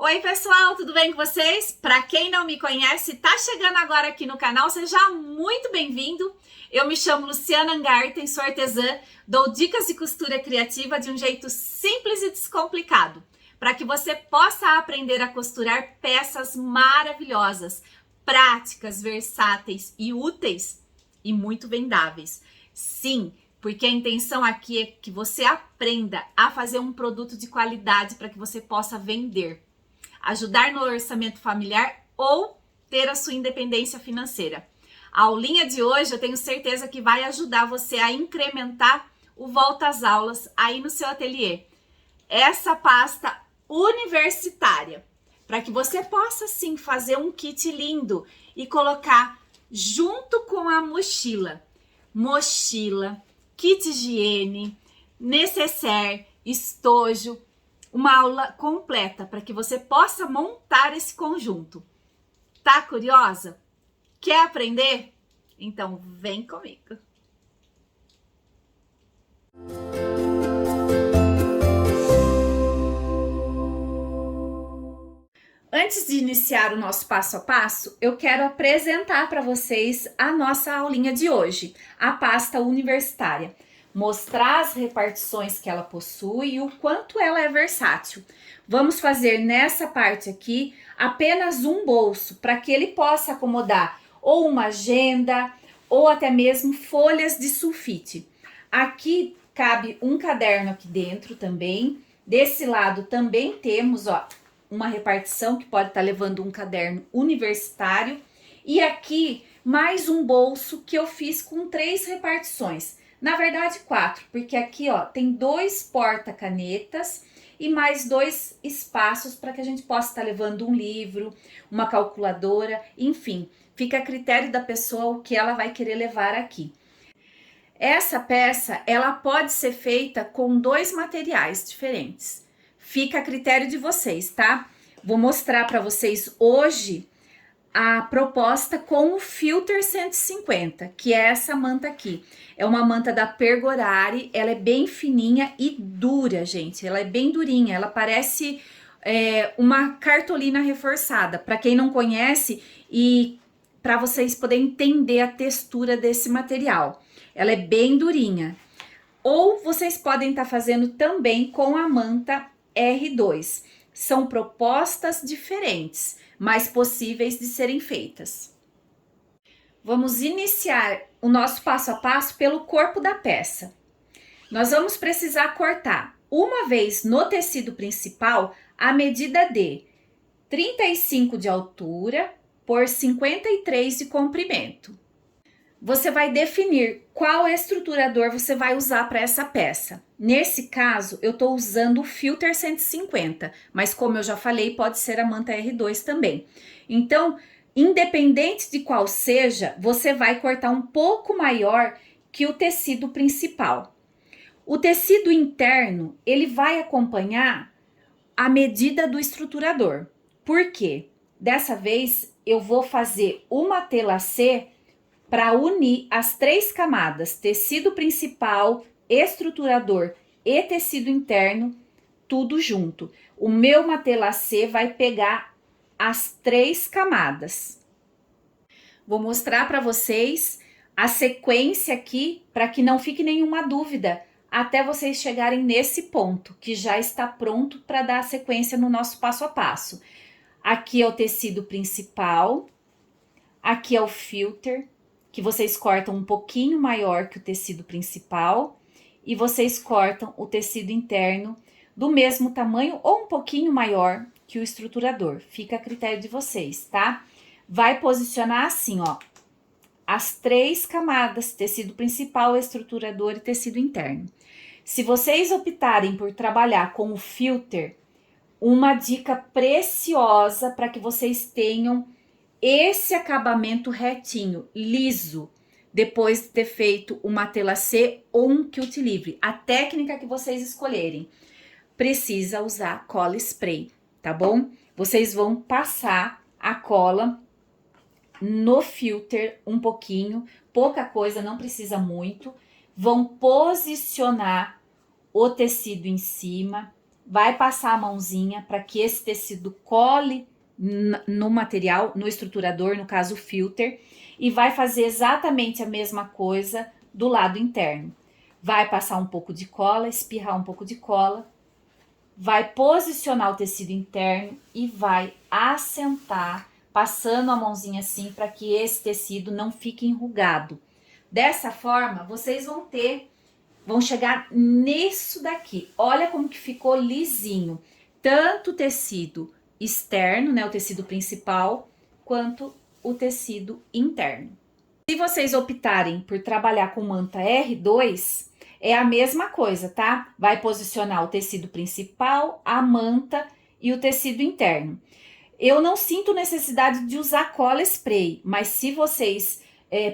Oi pessoal, tudo bem com vocês? Para quem não me conhece, tá chegando agora aqui no canal, seja muito bem-vindo. Eu me chamo Luciana Angarten, sou artesã, dou dicas de costura criativa de um jeito simples e descomplicado, para que você possa aprender a costurar peças maravilhosas, práticas, versáteis e úteis e muito vendáveis. Sim, porque a intenção aqui é que você aprenda a fazer um produto de qualidade para que você possa vender, ajudar no orçamento familiar ou ter a sua independência financeira. A aulinha de hoje eu tenho certeza que vai ajudar você a incrementar o volta às aulas aí no seu ateliê. Essa pasta universitária, para que você possa sim fazer um kit lindo e colocar junto com a mochila, kit higiene, necessaire, estojo, uma aula completa para que você possa montar esse conjunto. Tá curiosa? Quer aprender? Então vem comigo. Antes de iniciar o nosso passo a passo, eu quero apresentar para vocês a nossa aulinha de hoje, a pasta universitária. Mostrar as repartições que ela possui e o quanto ela é versátil. Vamos fazer nessa parte aqui apenas um bolso, para que ele possa acomodar ou uma agenda ou até mesmo folhas de sulfite. Aqui cabe um caderno aqui dentro também. Desse lado também temos, ó, uma repartição que pode estar levando um caderno universitário. E aqui mais um bolso que eu fiz com 3 repartições. Na verdade 4, porque aqui ó tem 2 porta-canetas e mais 2 espaços para que a gente possa estar levando um livro, uma calculadora, enfim. Fica a critério da pessoa o que ela vai querer levar aqui. Essa peça ela pode ser feita com 2 materiais diferentes. Fica a critério de vocês, tá? Vou mostrar para vocês hoje a proposta com o Filter 150, que é essa manta aqui. É uma manta da Pergorari, ela é bem fininha e dura, gente. Ela é bem durinha, ela parece uma cartolina reforçada. Para quem não conhece e para vocês poderem entender a textura desse material. Ela é bem durinha. Ou vocês podem estar fazendo também com a manta R2. São propostas diferentes, mas possíveis de serem feitas. Vamos iniciar o nosso passo a passo pelo corpo da peça. Nós vamos precisar cortar uma vez no tecido principal a medida de 35 de altura por 53 de comprimento. Você vai definir qual estruturador você vai usar para essa peça. Nesse caso, eu estou usando o Filter 150, mas como eu já falei, pode ser a manta R2 também. Então, independente de qual seja, você vai cortar um pouco maior que o tecido principal. O tecido interno, ele vai acompanhar a medida do estruturador. Por quê? Dessa vez, eu vou fazer uma telacê para unir as 3 camadas, tecido principal, estruturador e tecido interno, tudo junto. O meu matelacê vai pegar as 3 camadas. Vou mostrar para vocês a sequência aqui, para que não fique nenhuma dúvida, até vocês chegarem nesse ponto, que já está pronto para dar a sequência no nosso passo a passo. Aqui é o tecido principal, aqui é o filter, que vocês cortam um pouquinho maior que o tecido principal e vocês cortam o tecido interno do mesmo tamanho ou um pouquinho maior que o estruturador. Fica a critério de vocês, tá? Vai posicionar assim, ó, as 3 camadas, tecido principal, estruturador e tecido interno. Se vocês optarem por trabalhar com o filter, uma dica preciosa para que vocês tenham esse acabamento retinho, liso, depois de ter feito uma telacê ou um quilt livre. A técnica que vocês escolherem, precisa usar cola spray, tá bom? Vocês vão passar a cola no filter um pouquinho, pouca coisa, não precisa muito. Vão posicionar o tecido em cima, vai passar a mãozinha para que esse tecido cole no material, no estruturador, no caso o filter, e vai fazer exatamente a mesma coisa do lado interno. Vai passar um pouco de cola, espirrar um pouco de cola, vai posicionar o tecido interno e vai assentar, passando a mãozinha assim para que esse tecido não fique enrugado. Dessa forma, vocês vão chegar nisso daqui. Olha como que ficou lisinho. Tanto o tecido externo, né, o tecido principal, quanto o tecido interno. Se vocês optarem por trabalhar com manta R2, é a mesma coisa, tá? Vai posicionar o tecido principal, a manta e o tecido interno. Eu não sinto necessidade de usar cola spray, mas se vocês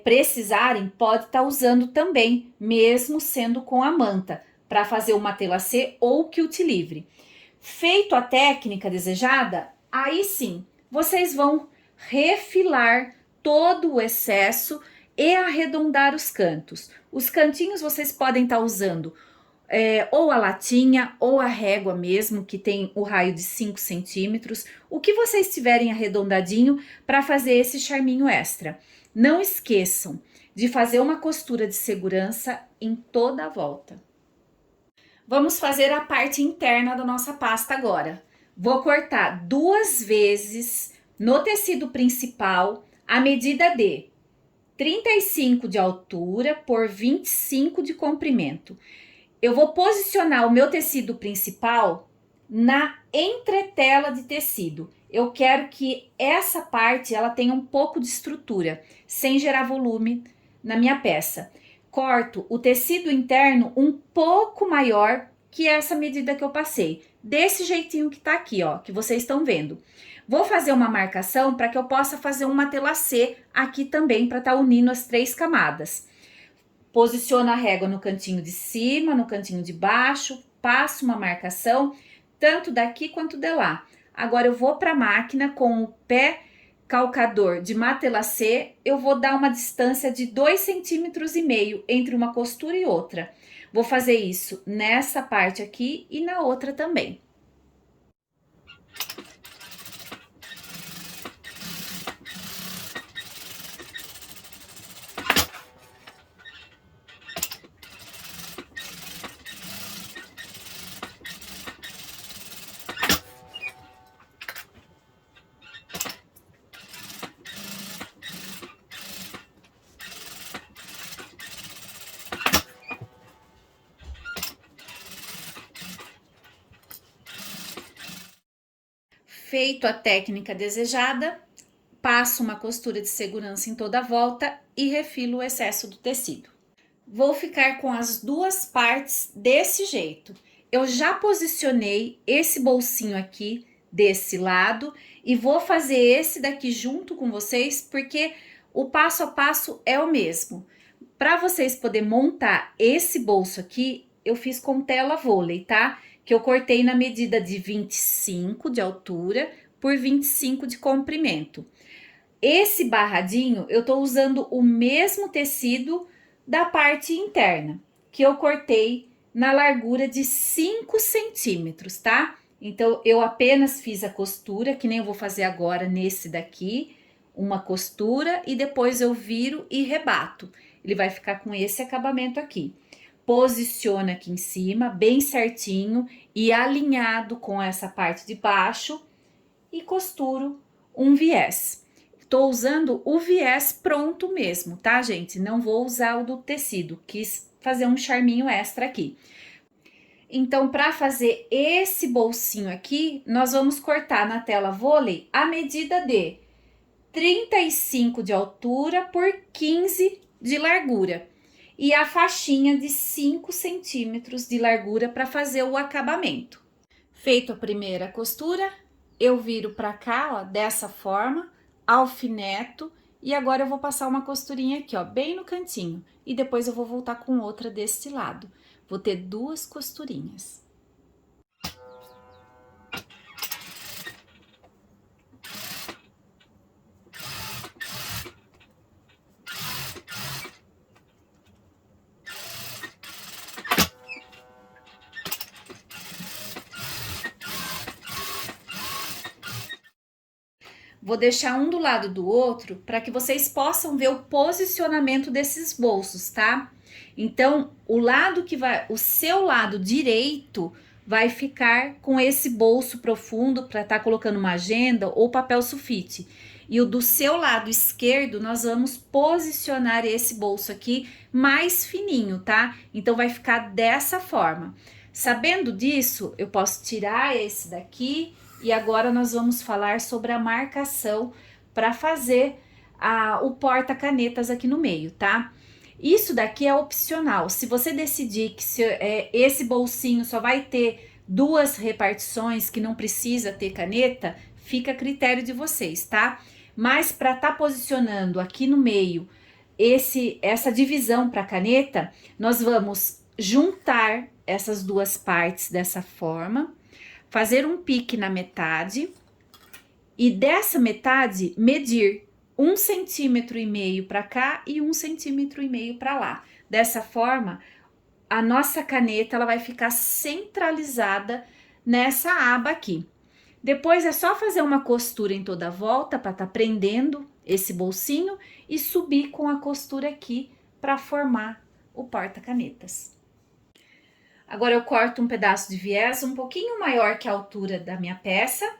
precisarem, pode estar usando também, mesmo sendo com a manta, para fazer uma telacê ou quilt livre. Feito a técnica desejada, aí sim, vocês vão refilar todo o excesso e arredondar os cantos. Os cantinhos vocês podem estar usando ou a latinha ou a régua mesmo, que tem o raio de 5 centímetros, o que vocês tiverem arredondadinho para fazer esse charminho extra. Não esqueçam de fazer uma costura de segurança em toda a volta. Vamos fazer a parte interna da nossa pasta agora. Vou cortar 2 vezes no tecido principal a medida de 35 de altura por 25 de comprimento. Eu vou posicionar o meu tecido principal na entretela de tecido. Eu quero que essa parte ela tenha um pouco de estrutura, sem gerar volume na minha peça. Corto o tecido interno um pouco maior que essa medida que eu passei. Desse jeitinho que tá aqui, ó, que vocês estão vendo. Vou fazer uma marcação para que eu possa fazer uma telacê aqui também, para estar unindo as 3 camadas. Posiciono a régua no cantinho de cima, no cantinho de baixo, passo uma marcação, tanto daqui quanto de lá. Agora eu vou para a máquina com o pé calcador de matelacê, eu vou dar uma distância de 2,5 centímetros entre uma costura e outra. Vou fazer isso nessa parte aqui e na outra também. Feito a técnica desejada, passo uma costura de segurança em toda a volta e refilo o excesso do tecido. Vou ficar com as 2 partes desse jeito. Eu já posicionei esse bolsinho aqui desse lado e vou fazer esse daqui junto com vocês, porque o passo a passo é o mesmo. Para vocês poderem montar esse bolso aqui, eu fiz com tela vôlei, tá? Que eu cortei na medida de 25 de altura por 25 de comprimento. Esse barradinho, eu tô usando o mesmo tecido da parte interna, que eu cortei na largura de 5 centímetros, tá? Então, eu apenas fiz a costura, que nem eu vou fazer agora nesse daqui, uma costura e depois eu viro e rebato. Ele vai ficar com esse acabamento aqui. Posiciona aqui em cima, bem certinho e alinhado com essa parte de baixo e costuro um viés. Tô usando o viés pronto mesmo, tá, gente? Não vou usar o do tecido, quis fazer um charminho extra aqui. Então, para fazer esse bolsinho aqui, nós vamos cortar na tela vôlei a medida de 35 de altura por 15 de largura. E a faixinha de 5 centímetros de largura para fazer o acabamento. Feito a primeira costura, eu viro para cá, ó, dessa forma, alfineto, e agora eu vou passar uma costurinha aqui, ó, bem no cantinho, e depois eu vou voltar com outra deste lado. Vou ter 2 costurinhas. Vou deixar um do lado do outro para que vocês possam ver o posicionamento desses bolsos, tá? Então, o seu lado direito vai ficar com esse bolso profundo para estar colocando uma agenda ou papel sulfite. E o do seu lado esquerdo, nós vamos posicionar esse bolso aqui mais fininho, tá? Então, vai ficar dessa forma. Sabendo disso, eu posso tirar esse daqui e agora nós vamos falar sobre a marcação para fazer o porta-canetas aqui no meio, tá? Isso daqui é opcional. Se você decidir que esse bolsinho só vai ter 2 repartições, que não precisa ter caneta, fica a critério de vocês, tá? Mas para estar posicionando aqui no meio essa divisão para caneta, nós vamos juntar essas 2 partes dessa forma, fazer um pique na metade e dessa metade medir 1,5 centímetro para cá e 1,5 centímetro para lá. Dessa forma, a nossa caneta ela vai ficar centralizada nessa aba aqui. Depois é só fazer uma costura em toda a volta para estar prendendo esse bolsinho e subir com a costura aqui para formar o porta-canetas. Agora eu corto um pedaço de viés um pouquinho maior que a altura da minha peça.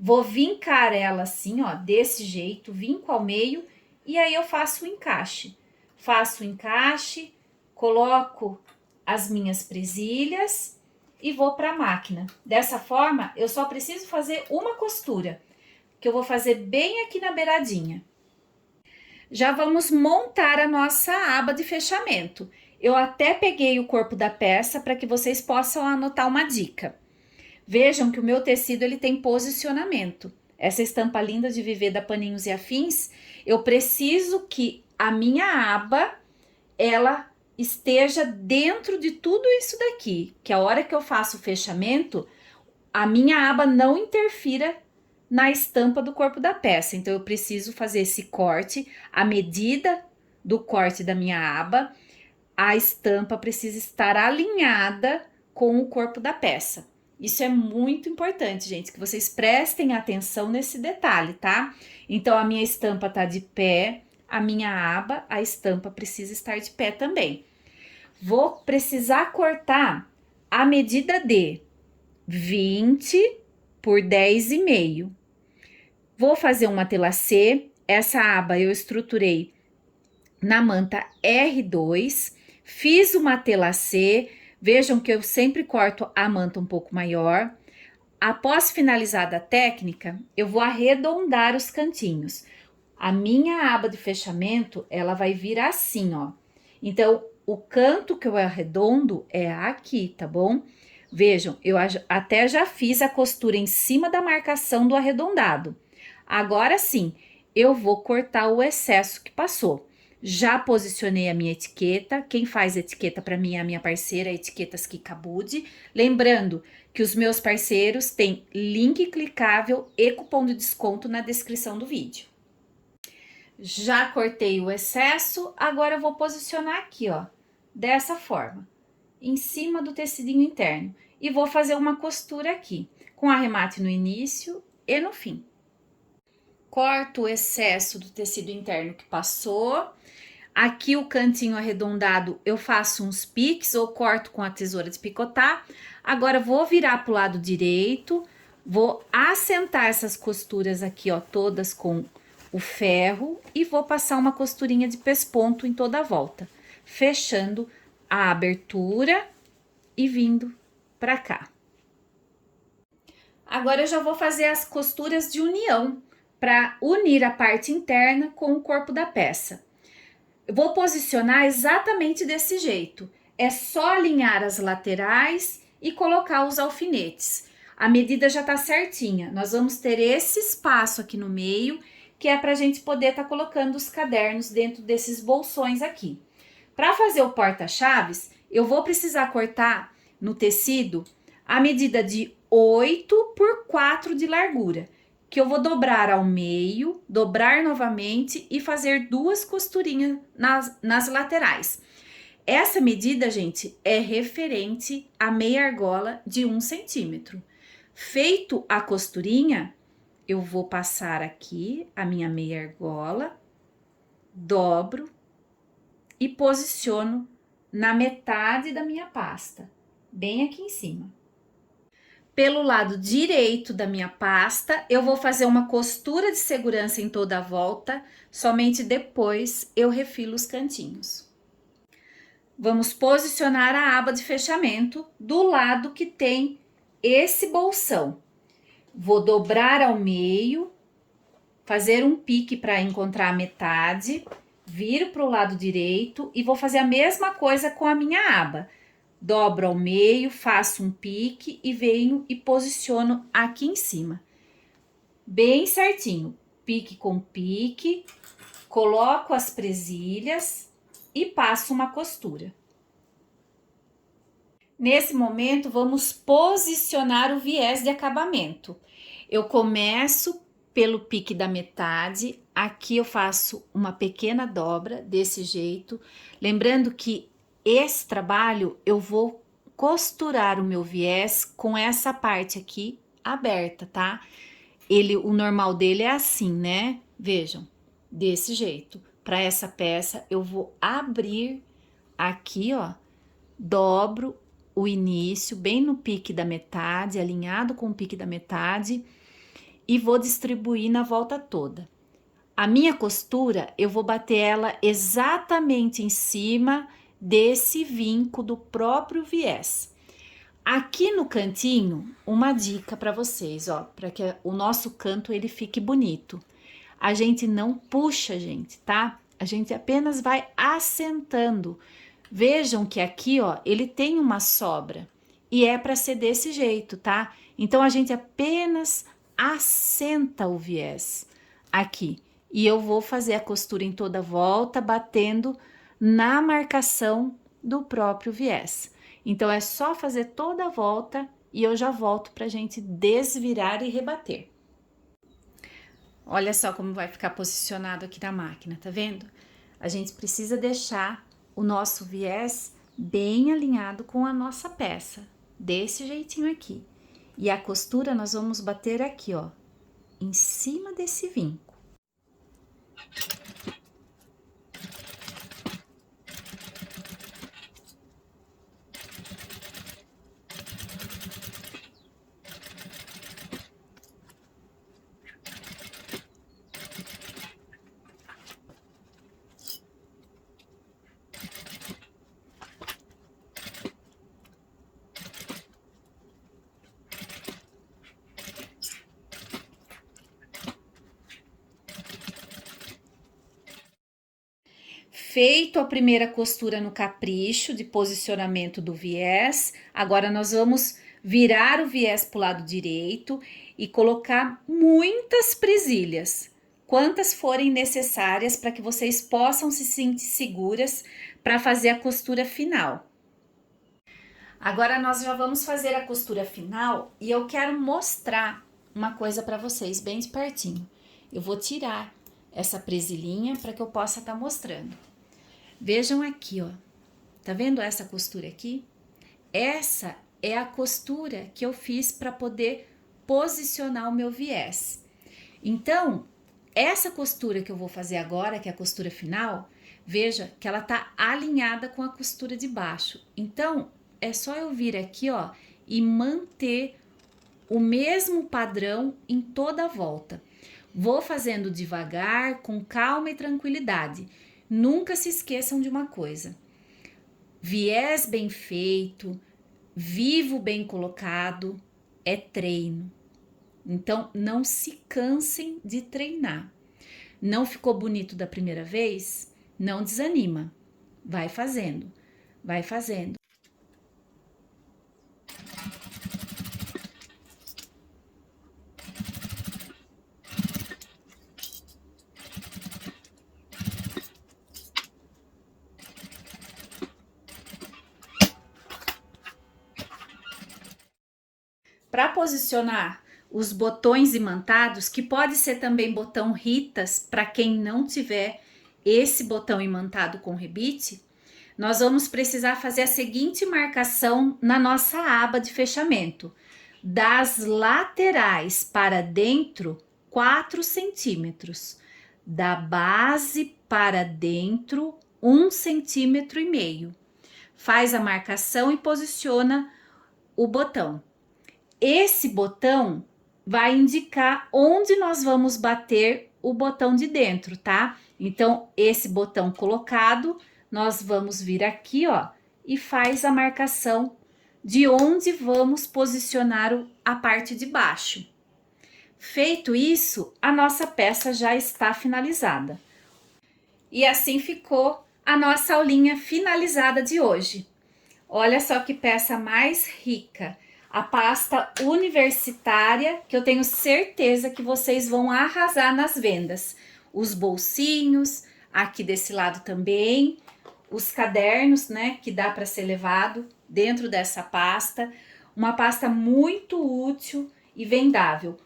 Vou vincar ela assim, ó, desse jeito, vinco ao meio e aí eu faço o encaixe. Faço o encaixe, coloco as minhas presilhas e vou para a máquina. Dessa forma, eu só preciso fazer uma costura, que eu vou fazer bem aqui na beiradinha. Já vamos montar a nossa aba de fechamento. Eu até peguei o corpo da peça para que vocês possam anotar uma dica. Vejam que o meu tecido ele tem posicionamento. Essa estampa linda de Viver da Paninhos e Afins, eu preciso que a minha aba, ela esteja dentro de tudo isso daqui. Que a hora que eu faço o fechamento, a minha aba não interfira na estampa do corpo da peça. Então, eu preciso fazer esse corte, a medida do corte da minha aba, a estampa precisa estar alinhada com o corpo da peça. Isso é muito importante, gente, que vocês prestem atenção nesse detalhe, tá? Então, a minha estampa tá de pé, a minha aba, a estampa precisa estar de pé também. Vou precisar cortar a medida de 20 por 10,5. Vou fazer uma telacê, essa aba eu estruturei na manta R2, fiz uma telacê, vejam que eu sempre corto a manta um pouco maior. Após finalizada a técnica, eu vou arredondar os cantinhos. A minha aba de fechamento, ela vai vir assim, ó. Então, o canto que eu arredondo é aqui, tá bom? Vejam, eu até já fiz a costura em cima da marcação do arredondado. Agora sim, eu vou cortar o excesso que passou. Já posicionei a minha etiqueta. Quem faz etiqueta para mim é a minha parceira, Etiquetas Kikabude. Lembrando que os meus parceiros têm link clicável e cupom de desconto na descrição do vídeo. Já cortei o excesso, agora eu vou posicionar aqui, ó, dessa forma, em cima do tecidinho interno. E vou fazer uma costura aqui, com arremate no início e no fim. Corto o excesso do tecido interno que passou. Aqui o cantinho arredondado eu faço uns piques ou corto com a tesoura de picotar. Agora vou virar pro lado direito, vou assentar essas costuras aqui, ó, todas com o ferro e vou passar uma costurinha de pesponto em toda a volta, fechando a abertura e vindo pra cá. Agora eu já vou fazer as costuras de união para unir a parte interna com o corpo da peça. Eu vou posicionar exatamente desse jeito. É só alinhar as laterais e colocar os alfinetes. A medida já tá certinha. Nós vamos ter esse espaço aqui no meio, que é para a gente poder estar colocando os cadernos dentro desses bolsões aqui. Para fazer o porta-chaves, eu vou precisar cortar no tecido a medida de 8 por 4 de largura, que eu vou dobrar ao meio, dobrar novamente e fazer 2 costurinhas nas laterais. Essa medida, gente, é referente à meia argola de 1 centímetro. Feito a costurinha, eu vou passar aqui a minha meia argola, dobro e posiciono na metade da minha pasta, bem aqui em cima. Pelo lado direito da minha pasta, eu vou fazer uma costura de segurança em toda a volta, somente depois eu refilo os cantinhos. Vamos posicionar a aba de fechamento do lado que tem esse bolsão. Vou dobrar ao meio, fazer um pique para encontrar a metade, viro para o lado direito e vou fazer a mesma coisa com a minha aba. Dobro ao meio, faço um pique e venho e posiciono aqui em cima. Bem certinho, pique com pique, coloco as presilhas e passo uma costura. Nesse momento, vamos posicionar o viés de acabamento. Eu começo pelo pique da metade, aqui eu faço uma pequena dobra desse jeito, lembrando que esse trabalho eu vou costurar o meu viés com essa parte aqui aberta, tá? O normal dele é assim, né? Vejam, desse jeito. Para essa peça eu vou abrir aqui, ó, dobro o início bem no pique da metade, alinhado com o pique da metade, e vou distribuir na volta toda. A minha costura, eu vou bater ela exatamente em cima desse vinco do próprio viés. Aqui no cantinho, uma dica para vocês, ó, para que o nosso canto ele fique bonito. A gente não puxa, gente, tá? A gente apenas vai assentando. Vejam que aqui, ó, ele tem uma sobra e é para ser desse jeito, tá? Então a gente apenas assenta o viés aqui. E eu vou fazer a costura em toda a volta, batendo na marcação do próprio viés. Então, é só fazer toda a volta e eu já volto pra gente desvirar e rebater. Olha só como vai ficar posicionado aqui na máquina, tá vendo? A gente precisa deixar o nosso viés bem alinhado com a nossa peça, desse jeitinho aqui. E a costura nós vamos bater aqui, ó, em cima desse vinco. Feito a primeira costura no capricho de posicionamento do viés, agora nós vamos virar o viés para o lado direito e colocar muitas presilhas, quantas forem necessárias para que vocês possam se sentir seguras para fazer a costura final. Agora nós já vamos fazer a costura final e eu quero mostrar uma coisa para vocês bem de pertinho. Eu vou tirar essa presilhinha para que eu possa estar mostrando. Vejam aqui, ó, tá vendo essa costura aqui? Essa é a costura que eu fiz para poder posicionar o meu viés. Então, essa costura que eu vou fazer agora, que é a costura final, veja que ela tá alinhada com a costura de baixo. Então, é só eu vir aqui, ó, e manter o mesmo padrão em toda a volta. Vou fazendo devagar, com calma e tranquilidade. Nunca se esqueçam de uma coisa: viés bem feito, vivo bem colocado, é treino. Então, não se cansem de treinar. Não ficou bonito da primeira vez? Não desanima. Vai fazendo, vai fazendo. Para posicionar os botões imantados, que pode ser também botão Ritas, para quem não tiver esse botão imantado com rebite, nós vamos precisar fazer a seguinte marcação na nossa aba de fechamento. Das laterais para dentro, 4 centímetros. Da base para dentro, 1,5 centímetros. Faz a marcação e posiciona o botão. Esse botão vai indicar onde nós vamos bater o botão de dentro, tá? Então, esse botão colocado, nós vamos vir aqui, ó, e faz a marcação de onde vamos posicionar a parte de baixo. Feito isso, a nossa peça já está finalizada. E assim ficou a nossa aulinha finalizada de hoje. Olha só que peça mais rica. A pasta universitária, que eu tenho certeza que vocês vão arrasar nas vendas. Os bolsinhos, aqui desse lado também, os cadernos, né, que dá para ser levado dentro dessa pasta. Uma pasta muito útil e vendável.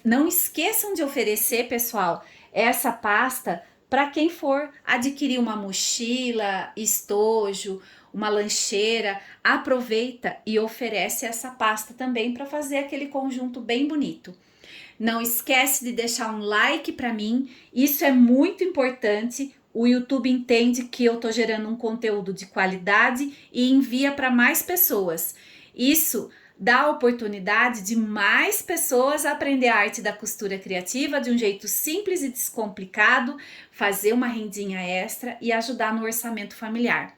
Não esqueçam de oferecer, pessoal, essa pasta para quem for adquirir uma mochila, estojo, uma lancheira. Aproveita e oferece essa pasta também para fazer aquele conjunto bem bonito. Não esquece de deixar um like para mim, isso é muito importante. O YouTube entende que eu tô gerando um conteúdo de qualidade e envia para mais pessoas. Isso dá a oportunidade de mais pessoas aprender a arte da costura criativa de um jeito simples e descomplicado, fazer uma rendinha extra e ajudar no orçamento familiar.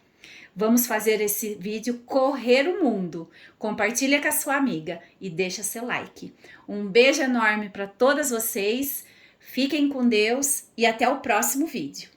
Vamos fazer esse vídeo correr o mundo. Compartilha com a sua amiga e deixa seu like. Um beijo enorme para todas vocês, fiquem com Deus e até o próximo vídeo.